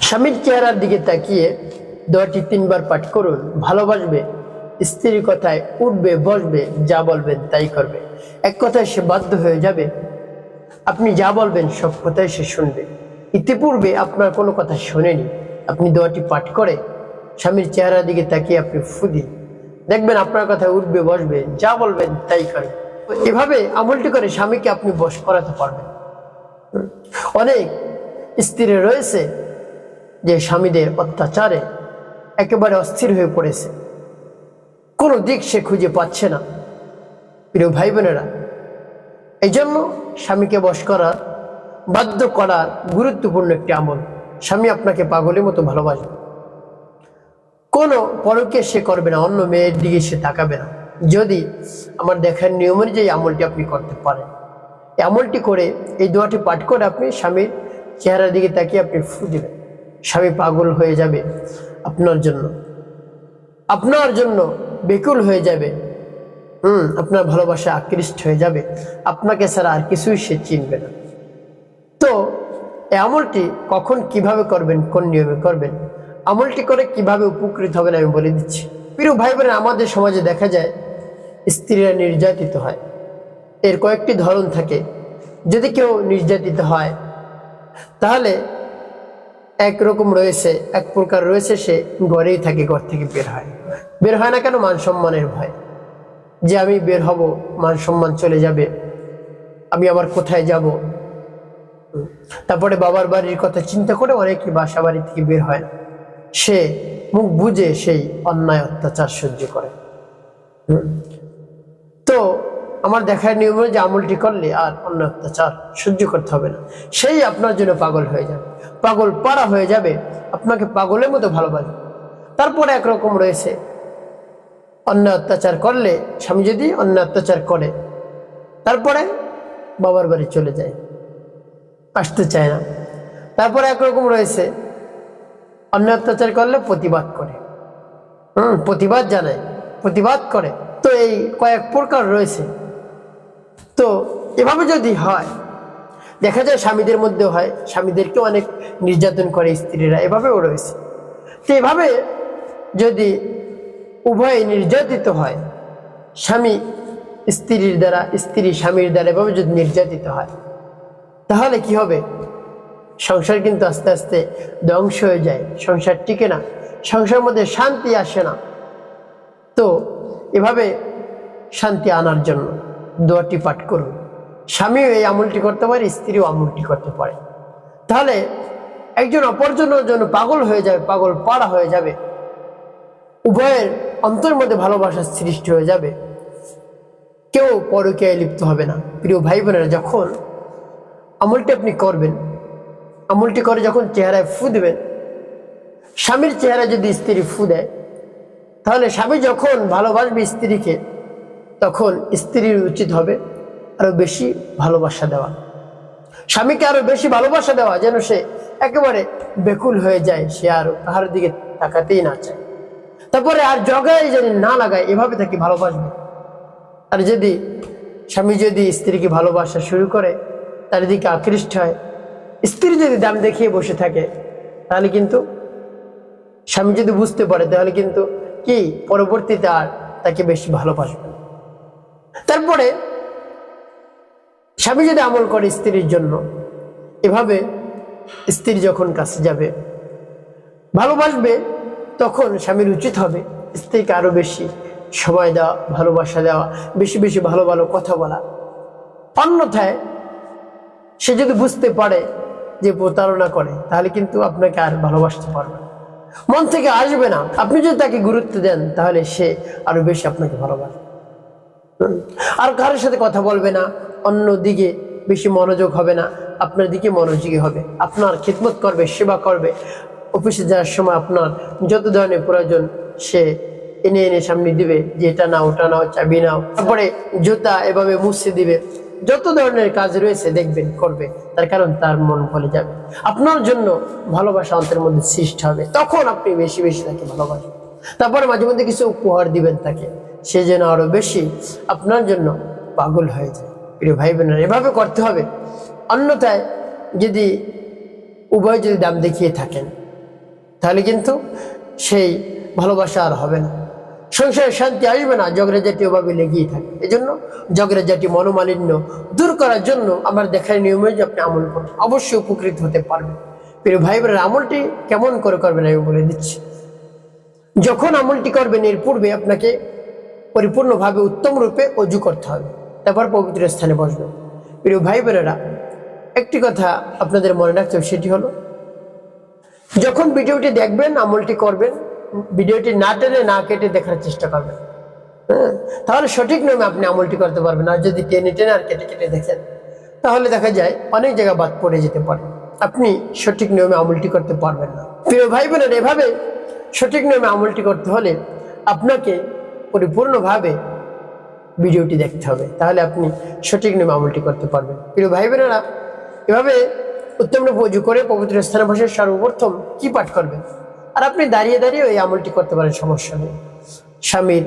স্বামীর চেহারার দিকে তাকিয়ে দোয়াটি 3 বার পাঠ করুন। ভালোবাসবে, স্ত্রীর কথায় উঠবে বসবে, যা বলবেন তাই করবে। এক কথায় সে বাধ্য হয়ে যাবে, আপনি যা বলবেন সব কথাই সে শুনবে। ইতিপূর্বে আপনার কোনো কথা শোনেনি, আপনি দোয়াটি পাঠ করে স্বামীর চেহারার দিকে তাকিয়ে আপনি ফু দিন, দেখবেন আপনার কথা উঠবে বসবে, যা বলবেন তাই করবে। এভাবে আমলটি করে স্বামীকে আপনি বশ করাতে পারবেন। অনেক স্ত্রী রয়েছে যে স্বামীদের অত্যাচারে একেবারে অস্থির হয়ে পড়েছে, কোনো দিক সে খুঁজে পাচ্ছে না। প্রিয় ভাই বোনেরা, এই জন্য স্বামীকে বশ করার, বাধ্য করার গুরুত্বপূর্ণ একটি আমল। স্বামী আপনাকে পাগলের মতো ভালোবাসবে, কোনো পরকে সে করবে না, অন্য মেয়ের দিকে সে তাকাবে না। যদি আমার দেখার নিয়ম অনুযায়ী আমলটি আপনি করতে পারেন, এই আমলটি করে, এই দোয়াটি পাঠ করে আপনি স্বামীর চেহারার দিকে তাকিয়ে আপনি ফু দিবেন, স্বামী পাগল হয়ে যাবে আপনার জন্য, আপনার জন্য বেকুল হয়ে যাবে। আপনার ভালোবাসা আকৃষ্ট হয়ে যাবে, আপনাকে ছাড়া আর কিছুই সে চিনবে না। তো এই আমলটি কখন কিভাবে করবেন, কোন নিয়মে করবেন, আমলটি করে কিভাবে উপকৃত হবেন আমি বলে দিচ্ছি। প্রিয় ভাই বোনেরা, আমাদের সমাজে দেখা যায় স্ত্রীরা নির্যাতিত হয়। এর কয়েকটি ধরন থাকে। যদি কেউ নির্যাতিত হয় তাহলে একরকম রয়েছে, এক প্রকার রয়েছে সে ঘরেই থাকে, ঘর থেকে বের হয় না কেন? মান সম্মানের ভয়, যে আমি বের হব মান সম্মান চলে যাবে, আমি আবার কোথায় যাব। তারপরে বাবার বাড়ির কথা চিন্তা করে অনেকে বাসা বাড়ি থেকে বের হয় না, সে মুখ বুজে সেই অন্যায় অত্যাচার সহ্য করে। তো আমার দেখার নিয়ম যে আমলটি করলে আর অন্য অত্যাচার সহ্য করতে হবে না, সেই আপনার জন্য পাগল হয়ে যাবে, পাগল পাড়া হয়ে যাবে, আপনাকে পাগলের মতো ভালোবাসবে। তারপরে একরকম রয়েছে, অন্য অত্যাচার করলে, স্বামী যদি অন্য অত্যাচার করে তারপরে বাবার বাড়ি চলে যায়, আসতে চায় না। তারপরে একরকম রয়েছে, অন্য অত্যাচার করলে প্রতিবাদ করে, প্রতিবাদ জানায়, প্রতিবাদ করে। তো এই কয়েক প্রকার রয়েছে। তো এভাবে যদি হয়, দেখা যায় স্বামীদের মধ্যেও হয়, স্বামীদেরকে অনেক নির্যাতন করে স্ত্রীরা, এভাবেও রয়েছে। তো এভাবে যদি উভয়ে নির্যাতিত হয়, স্বামী স্ত্রীর দ্বারা, স্ত্রী স্বামীর দ্বারা, এভাবে যদি নির্যাতিত হয় তাহলে কি হবে? সংসার কিন্তু আস্তে আস্তে ধ্বংস হয়ে যায়, সংসার টিকে না, সংসারের মধ্যে শান্তি আসে না। তো এভাবে শান্তি আনার জন্য দোয়াটি পাঠ করুন। স্বামীও এই আমলটি করতে পারে, স্ত্রীও আমলটি করতে পারে। তাহলে একজন অপরজনের জন্য পাগল হয়ে যাবে, পাগল পাড়া হয়ে যাবে, উভয়ের অন্তরের মধ্যে ভালোবাসার সৃষ্টি হয়ে যাবে, কেউ পরকীয়ায় লিপ্ত হবে না। প্রিয় ভাই বোনেরা, যখন আমলটি আপনি করবেন, আমলটি করে যখন চেহারায় ফু দেবেন, স্বামীর চেহারায় যদি স্ত্রী ফু দেয় তাহলে স্বামী যখন ভালোবাসবে স্ত্রীকে, তখন স্ত্রীর উচিত হবে আরো বেশি ভালোবাসা দেওয়া, স্বামীকে আরো বেশি ভালোবাসা দেওয়া, যেন সে একেবারে বেকুল হয়ে যায়, সে আর কাহার দিকে তাকাতেই না চায়। তারপরে আর জগায় যেন না লাগায়, এভাবে তাকে ভালোবাসবে। আর যদি স্বামী যদি স্ত্রীকে ভালোবাসা শুরু করে, তার দিকে আকৃষ্ট হয়, স্ত্রী যদি দাম দেখিয়ে বসে থাকে, তাহলে কিন্তু স্বামী যদি বুঝতে পারে, তাহলে কিন্তু কি পরবর্তীতে আর তাকে বেশি ভালোবাসবে। তারপরে স্বামী যদি আমল করে স্ত্রীর জন্য, এভাবে স্ত্রী যখন কাছে যাবে ভালোবাসবে, তখন স্বামীর উচিত হবে স্ত্রীকে আরো বেশি সময় দেওয়া, ভালোবাসা দেওয়া, বেশি বেশি ভালো ভালো কথা বলা। অন্যথায় সে যদি বুঝতে পারে যে প্রতারণা করে, তাহলে কিন্তু আপনাকে আর ভালোবাসতে পারবে না, মন থেকে আসবে না। আপনি যদি তাকে গুরুত্ব দেন, তাহলে সে আরো বেশি আপনাকে ভালোবাসবে, আর কারোর সাথে কথা বলবে না, অন্য দিকে বেশি মনোযোগ হবে না, আপনার দিকে মনোযোগী হবে, আপনার খিদমত করবে, সেবা করবে। অফিসে যাওয়ার সময় আপনার যত ধরনের প্রয়োজন সে এনে এনে সামনে দিবে, যে এটা নাও, ওটা নাও, চাবি নাও, তারপরে জুতা এভাবে মুছে দিবে, যত ধরনের কাজ রয়েছে দেখবেন করবে, তার কারণ তার মন ভরে যাবে, আপনার জন্য ভালোবাসা অন্তরের মধ্যে সৃষ্টি হবে, তখন আপনি বেশি বেশি তাকে ভালোবাসবেন। তারপরে মাঝে মধ্যে কিছু উপহার দিবেন তাকে, সে যেন আরো বেশি আপনার জন্য পাগল হয়ে যায়। প্রিয় ভাই বোনেরা, এভাবে করতে হবে। অন্যথায় যদি উভয় যদি দাম দেখিয়ে থাকেন, তাহলে কিন্তু সেই ভালোবাসা আর হবে না, সংসারে শান্তি আসবে না, ঝগড়াঝাটি ওভাবে লেগেই থাকে। এই জন্য ঝগড়াঝাটি মনোমালিন্য দূর করার জন্য আমার দেখার নিয়মে যে আপনি আমল করুন, অবশ্যই উপকৃত হতে পারবেন। প্রিয় ভাই বোনের, আমলটি কেমন করে করবেন আমি বলে দিচ্ছি। যখন আমলটি করবেন এর পূর্বে আপনাকে পরিপূর্ণভাবে উত্তম রূপে অজু করতে হবে, তারপর পবিত্র স্থানে বসবেন। প্রিয় ভাই বোনেরা, একটি কথা আপনাদের মনে রাখতে হবে, সেটি হলো যখন ভিডিওটি দেখবেন আমলটি করবেন, ভিডিওটি না টেনে না কেটে দেখার চেষ্টা করবেন। তাহলে সঠিক নিয়মে আপনি আমলটি করতে পারবেন। আর যদি টেনে টেনে আর কেটে কেটে দেখেন, তাহলে দেখা যায় অনেক জায়গা বাদ পড়ে যেতে পারে, আপনি সঠিক নিয়মে আমলটি করতে পারবেন না। প্রিয় ভাই বোনের, এভাবে সঠিক নিয়মে আমলটি করতে হলে আপনাকে পরিপূর্ণভাবে ভিডিওটি দেখতে হবে, তাহলে আপনি সঠিক নিয়মে আমলটি করতে পারবেন। প্রিয় ভাই বোনেরা, এভাবে উত্তম রূপে ওযু করে পবিত্র স্থানে বসে সর্বপ্রথম কি পাঠ করবেন। আর আপনি দাঁড়িয়ে দাঁড়িয়ে ওই আমলটি করতে পারেন, সমস্যা নেই। স্বামীর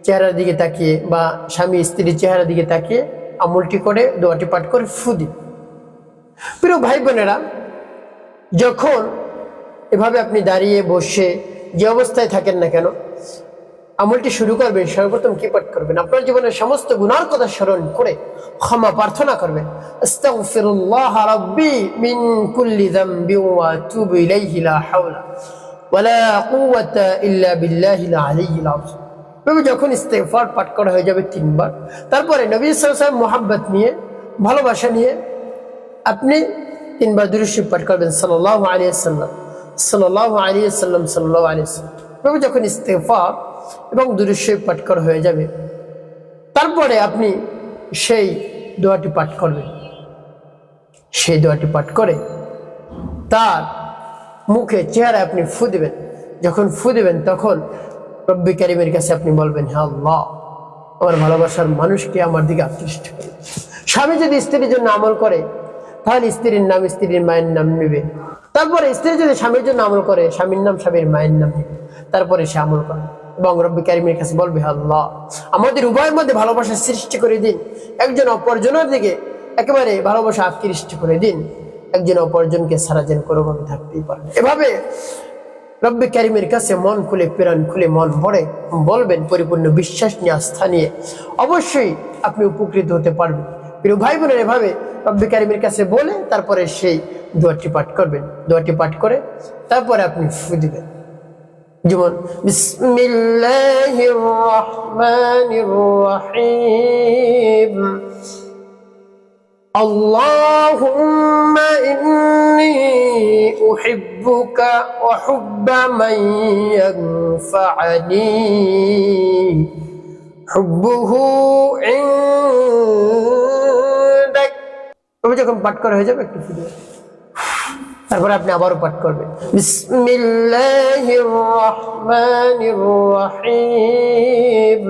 চেহারার দিকে তাকিয়ে বা স্বামী স্ত্রীর চেহারার দিকে তাকিয়ে আমলটি করে দোয়াটি পাঠ করে ফু দিন। প্রিয় ভাই বোনেরা, যখন এভাবে আপনি দাঁড়িয়ে বসে যে অবস্থায় থাকেন না কেন, আমলটি শুরু করবেন, সর্বপ্রথম কি পাঠ করবেন? আপনার জীবনের সমস্ত গুনার কথা স্মরণ করে ক্ষমা প্রার্থনা করবেন। আস্তাগফিরুল্লাহ রাব্বি মিন কুল্লি যামবি ওয়া আতুবু ইলাইহি লা হাওলা ওয়ালা কুওয়াতা ইল্লা বিল্লাহিল আলিয়্যিল আযীম। তবে যখন ইস্তেগফার পাঠ করা হয়ে যাবে 3 বার, তারপরে নবী সাল্লাল্লাহু আলাইহি ওয়াসাল্লাম মুহাব্বত নিয়ে, ভালোবাসা নিয়ে আপনি 3 বার দুরূদ শরীফ পাঠ করবেন, সাল্লাল্লাহু আলাইহি ওয়াসাল্লাম সাল্লাল্লাহু আলাইহি ওয়াসাল্লাম সাল্লাল্লাহু আলাইহি ওয়াসাল্লাম। তবে যখন ইস্তেগফার এবং দুরূদ শরীফ পাঠ করা হয়ে যাবে, তারপরে আপনি সেই দোয়াটি পাঠ করবেন। সেই দোয়াটি পাঠ করে তার মুখে চেহারায় আপনি ফু দিবেন। যখন ফু দিবেন তখন রব্বি কারীমের কাছে আপনি বলবেন, হে আল্লাহ, আমার ভালোবাসার মানুষকে আমার দিকে আকৃষ্ট করুন। স্বামী যদি স্ত্রীর জন্য আমল করে, তাহলে স্ত্রীর নাম স্ত্রীর মায়ের নাম নেবে। তারপরে স্ত্রী যদি স্বামীর জন্য আমল করে, স্বামীর নাম স্বামীর মায়ের নাম নেবে। তারপরে সে আমল করে এবং রব্বি কারীমের কাছে বলবে, হে আল্লাহ, আমাদের উভয়ের মধ্যে ভালোবাসা সৃষ্টি করে দিন, একজন অপরজনের দিকে একেবারে ভালোবাসা আকৃষ্ট করে দিন, একজন অপরজনকে সারা যেন কোনোভাবে থাকতেই পারে। এভাবে রব্বি কারীমের কাছে মন খুলে, প্রাণ খুলে, মন ভরে বলবেন, পরিপূর্ণ বিশ্বাস নিয়ে, আস্থা নিয়ে, অবশ্যই আপনি উপকৃত হতে পারবেন। প্রিয় ভাই বোনের, এভাবে রব্বি কারীমের কাছে বলে তারপরে সেই দোয়াটি পাঠ করবেন। দোয়াটি পাঠ করে তারপরে আপনি ফু দিবেন, যেমন বিসমিল্লাহির রহমানির রহিম, আল্লাহুম্মা ইন্নী উহিব্বুকা ওয়া হুব্বা মান ইয়ানফা'নি হুব্বুহু ইনদাক। তবে যখন পাঠ করা হয়ে যাবে একটু ফু দিবেন, তারপরে আপনি আবারও পাঠ করবেন, বিসমিল্লাহির রহমানির রহিম,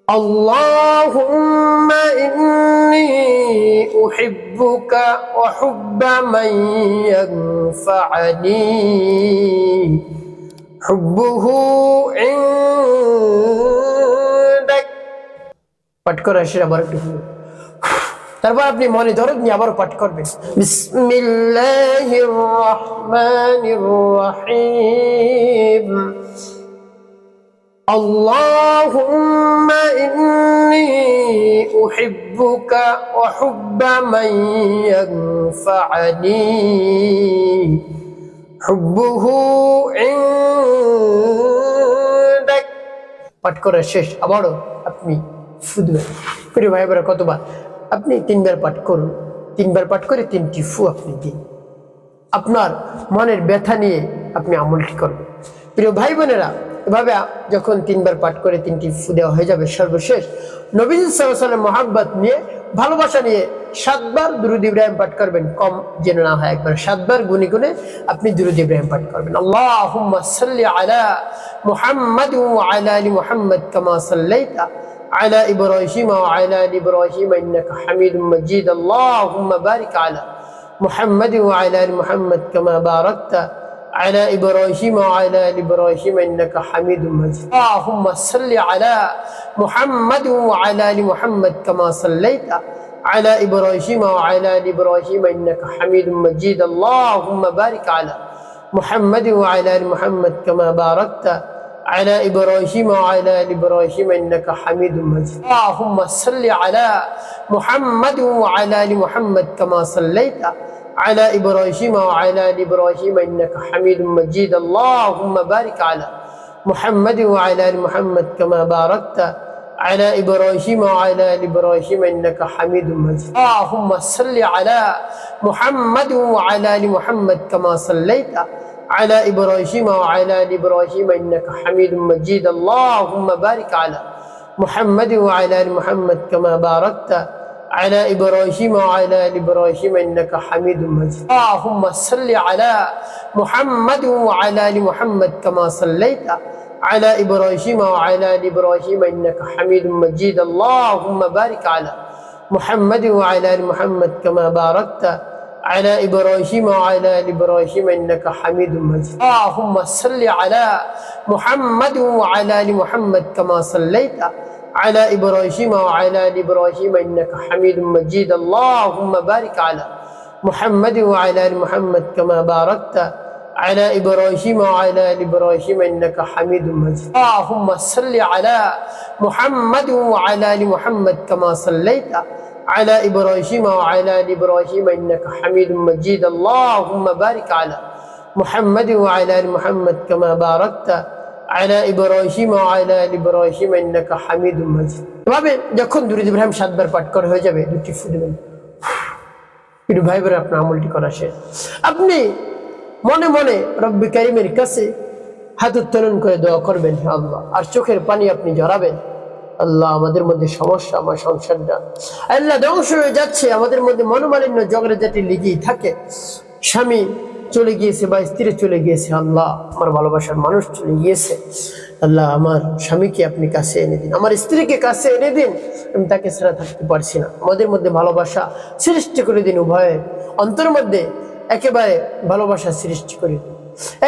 আল্লাহুম্মা ইন্নী উহিব্বুকা ওয়া হুব্বা মান ইয়ানফা'নি হুব্বুহু ইনদাক। পাঠ করা শেষ, আবার একটু তারপর আপনি মনে দরদ নিয়ে আবারও পাঠ করবেন, বিসমিল্লাহির রহমানির রহিম, আল্লাহুম্মা ইন্নী উহিব্বুকা ওয়া হুব্বা মান ইয়ানফা'নি হুব্বুহু ইনদাক। পাঠ করা শেষ, আবারও আপনি ফু দিবেন। প্রিয় ভাই বোনেরা, কতবার আপনি 3 বার পাঠ করুন। 3 বার পাঠ করে 3টি ফু আপনি দিন। আপনার মনের ব্যথা নিয়ে আপনি আমলটি করবেন। প্রিয় ভাই বোনেরা, এভাবে যখন 3 বার পাঠ করে 3টি ফু দেওয়া হয়ে যাবে, সর্বশেষ নবী সাল্লাল্লাহু আলাইহি ওয়াসাল্লাম মুহাব্বত নিয়ে, ভালোবাসা নিয়ে 7 বার দুরূদ ইব্রাহিম পাঠ করবেন। কম যেন না হয়, একবার 7 বার গুনে গুনে আপনি দুরূদ ইব্রাহিম পাঠ করবেন। আল্লাহুম্মা সাল্লি আলা মুহাম্মাদ ওয়া আলা আলি মুহাম্মাদ কামা সাল্লাইতা على إبراهيم وعلى آل إبراهيم إنك حميد مجيد. اللهم بارك على محمد وعلى آل محمد كما باركت على إبراهيم وعلى آل إبراهيم إنك حميد مجيد. اللهم صل على محمد وعلى آل محمد كما صليت على إبراهيم وعلى آل إبراهيم إنك حميد مجيد. اللهم بارك على محمد وعلى آل محمد كما باركت على إبراهيم وعلى آل إبراهيم إنك حميد مجيد اللهم صل على محمد وعلى آل محمد كما صليت على إبراهيم وعلى آل إبراهيم إنك حميد مجيد اللهم بارك على محمد وعلى آل محمد كما باركت على إبراهيم وعلى آل إبراهيم إنك حميد مجيد اللهم صل على محمد وعلى آل محمد كما صليت على إبراهيم وعلى آل إبراهيم إنك حميد مجيد اللهم بارك على محمد وعلى آل محمد كما باركت على إبراهيم وعلى آل إبراهيم إنك حميد مجيد اللهم صل على محمد وعلى آل محمد كما صليت على إبراهيم وعلى آل إبراهيم إنك حميد مجيد اللهم بارك على محمد وعلى آل محمد كما باركت على إبراهيم وعلى آل إبراهيم إنك حميد مجيد اللهم صل على محمد وعلى آل محمد كما صليت على إبراهيم وعلى آل إبراهيم إنك حميد مجيد اللهم بارك على محمد وعلى آل محمد كما باركت على إبراهيم وعلى آل إبراهيم إنك حميد مجيد اللهم صل على محمد وعلى آل محمد كما صليت على إبراهيم وعلى آل إبراهيم إنك حميد مجيد اللهم بارك على محمد وعلى آل محمد كما باركت على إبراهيم وعلى آل إبراهيم إنك حميد مجيد এভাবে যখন দুরূদ ইব্রাহিম 7 বার পাঠ করা হয়ে যাবে দুটি ফু দিবেন প্রিয় ভাই বোনেরা আপনার আমলটি করা শেষ আপনি মনে মনে রব্বি কারীমের কাছে হাত উত্তোলন করে দোয়া করবেন হে আল্লাহ আর চোখের পানি আপনি ঝরাবেন আল্লাহ আমাদের মধ্যে সমস্যা আমার সংসারটা আল্লাহ ধ্বংস হয়ে যাচ্ছে আমাদের মধ্যে মনোমালিন্য ঝগড়া জাতি লেগেই থাকে স্বামী চলে গিয়েছে বা স্ত্রী চলে গিয়েছে আল্লাহ আমার ভালোবাসার মানুষ চলে গিয়েছে আল্লাহ আমার স্বামীকে আপনি কাছে এনে দিন আমার স্ত্রীকে কাছে এনে দিন আমি তাকে ছাড়া থাকতে পারছি না আমাদের মধ্যে ভালোবাসা সৃষ্টি করে দিন উভয়ের অন্তরের মধ্যে একেবারে ভালোবাসা সৃষ্টি করে দিন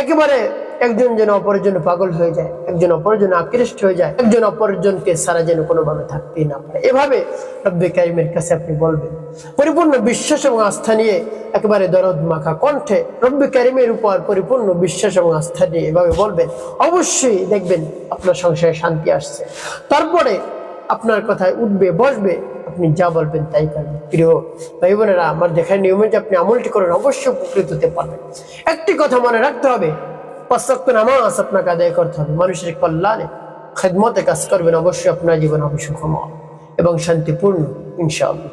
একেবারে একজন যেন অপরের জন্য পাগল হয়ে যায় একজন অপরের জন্য আকৃষ্ট হয়ে যায় একজন অপরের জনকে সারা যেন কোনোভাবে থাকতেই না পারে এভাবে রব্বে কারীমের কাছে আপনি বলবেন পরিপূর্ণ বিশ্বাস এবং আস্থা নিয়ে একেবারে দরদ মাখা কণ্ঠে রব্বে কারীমের উপর পরিপূর্ণ বিশ্বাস এবং আস্থা নিয়ে এভাবে বলবেন অবশ্যই দেখবেন আপনার সংসারে শান্তি আসছে তারপরে আপনার কথায় উঠবে বসবে আপনি যা বলবেন তাই করবেন প্রিয় ভাই বোনেরা আমার দেখার নিয়মে যে আপনি আমলটি করেন অবশ্যই উপকৃত হতে পারবেন একটি কথা মনে রাখতে হবে 5 ওয়াক্ত নামাজ আপনাকে আদায় করতে হবে মানুষের কল্যাণে খেদমতে কাজ করবেন অবশ্যই আপনার জীবন হবে সুখময় এবং শান্তিপূর্ণ ইনশাআল্লাহ